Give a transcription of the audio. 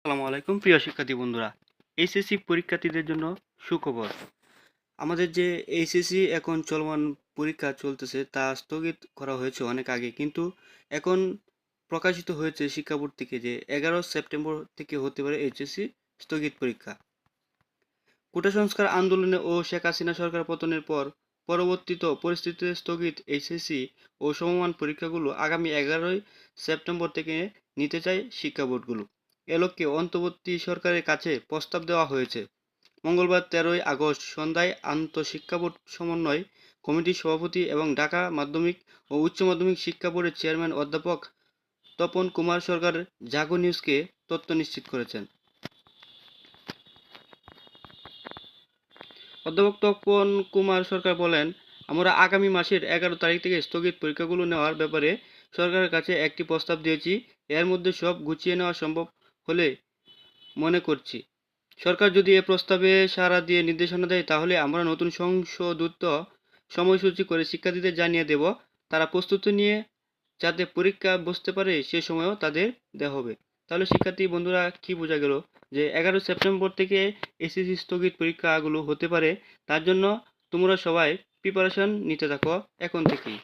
আসসালামু আলাইকুম প্রিয় শিক্ষার্থী বন্ধুরা। এইচএসসি পরীক্ষার্থীদের জন্য সুখবর। আমাদের যে এইচএসসি এখন চলমান পরীক্ষা চলতেছে তা স্থগিত করা হয়েছে অনেক আগে, কিন্তু এখন প্রকাশিত হয়েছে শিক্ষা বোর্ড থেকে যে 11 সেপ্টেম্বর থেকে হতে পারে এইচএসসি স্থগিত পরীক্ষা। কোটা সংস্কার আন্দোলনে ও শেখ হাসিনা সরকার পতনের পর পরবর্তীত পরিস্থিতিতে স্থগিত এইচএসসি ও সমমান পরীক্ষাগুলো আগামী 11 সেপ্টেম্বর থেকে নিতে চায় শিক্ষা বোর্ডগুলো। এ লক্ষ্যে অন্তর্বর্তী সরকারের কাছে প্রস্তাব দেওয়া হয়েছে। মঙ্গলবার 13 আগস্ট সন্ধ্যায় আন্তঃশিক্ষা বোর্ড সমন্বয় কমিটির সভাপতি এবং ঢাকা মাধ্যমিক ও উচ্চ মাধ্যমিক শিক্ষা বোর্ডের চেয়ারম্যান অধ্যাপক তপন কুমার সরকার জাগো নিউজকে তথ্য নিশ্চিত করেছেন। অধ্যাপক তপন কুমার সরকার বলেন, আমরা আগামী মাসের 11 তারিখ থেকে স্থগিত পরীক্ষাগুলো নেওয়ার ব্যাপারে সরকারের কাছে একটি প্রস্তাব দিয়েছি। এর মধ্যে সব গুছিয়ে নেওয়া সম্ভব হলে মনে করছি। সরকার যদি এ প্রস্তাবে সাড়া দিয়ে নির্দেশনা দেয় তাহলে আমরা নতুন সংশোধিত সময়সূচি করে শিক্ষার্থীদের জানিয়ে দেব। তারা প্রস্তুতি নিয়ে যাতে পরীক্ষা বসতে পারে সে সময়ও তাদের দেওয়া হবে। তাহলে শিক্ষার্থী বন্ধুরা কি বোঝা গেল যে 11 সেপ্টেম্বর থেকে এসএসসি স্থগিত পরীক্ষাগুলো হতে পারে। তার জন্য তোমরা সবাই প্রিপারেশন নিতে থাকো এখন থেকেই।